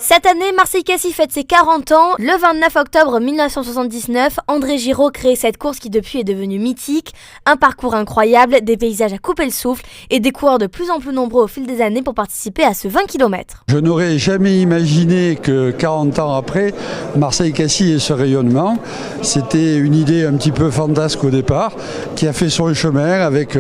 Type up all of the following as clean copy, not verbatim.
Cette année, Marseille-Cassis fête ses 40 ans. Le 29 octobre 1979, André Giraud crée cette course qui depuis est devenue mythique. Un parcours incroyable, des paysages à couper le souffle et des coureurs de plus en plus nombreux au fil des années pour participer à ce 20 km. Je n'aurais jamais imaginé que 40 ans après, Marseille-Cassis ait ce rayonnement. C'était une idée un petit peu fantasque au départ, qui a fait son chemin avec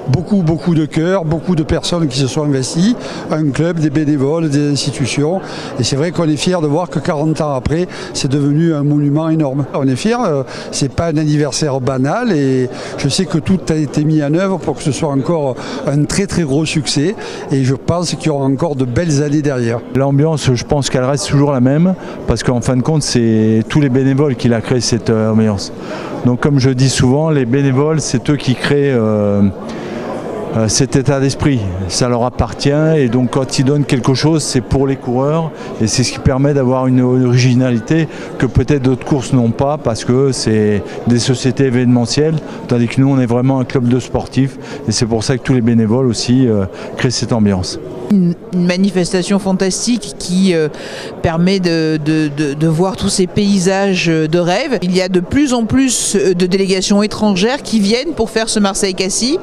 beaucoup de cœur, beaucoup de personnes qui se sont investies, un club, des bénévoles, des institutions. Et c'est vrai qu'on est fiers de voir que 40 ans après, c'est devenu un monument énorme. On est fiers, c'est pas un anniversaire banal et je sais que tout a été mis en œuvre pour que ce soit encore un très gros succès et je pense qu'il y aura encore de belles années derrière. L'ambiance, je pense qu'elle reste toujours la même parce qu'en fin de compte, c'est tous les bénévoles qui la créent cette ambiance. Donc comme je dis souvent, les bénévoles, c'est eux qui créent cet état d'esprit, ça leur appartient et donc quand ils donnent quelque chose c'est pour les coureurs et c'est ce qui permet d'avoir une originalité que peut-être d'autres courses n'ont pas parce que c'est des sociétés événementielles tandis que nous on est vraiment un club de sportifs et c'est pour ça que tous les bénévoles aussi créent cette ambiance. Une manifestation fantastique qui permet de voir tous ces paysages de rêve. Il y a de plus en plus de délégations étrangères qui viennent pour faire ce Marseille-Cassis.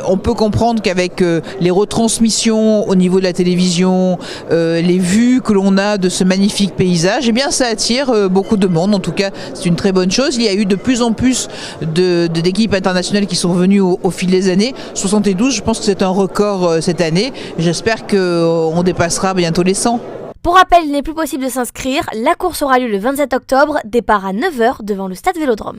On peut comprendre qu'avec les retransmissions au niveau de la télévision, les vues que l'on a de ce magnifique paysage, eh bien ça attire beaucoup de monde. En tout cas, c'est une très bonne chose. Il y a eu de plus en plus d'équipes internationales qui sont venues au fil des années. 72, je pense que c'est un record cette année. J'espère qu'on dépassera bientôt les 100. Pour rappel, il n'est plus possible de s'inscrire. La course aura lieu le 27 octobre, départ à 9h devant le stade Vélodrome.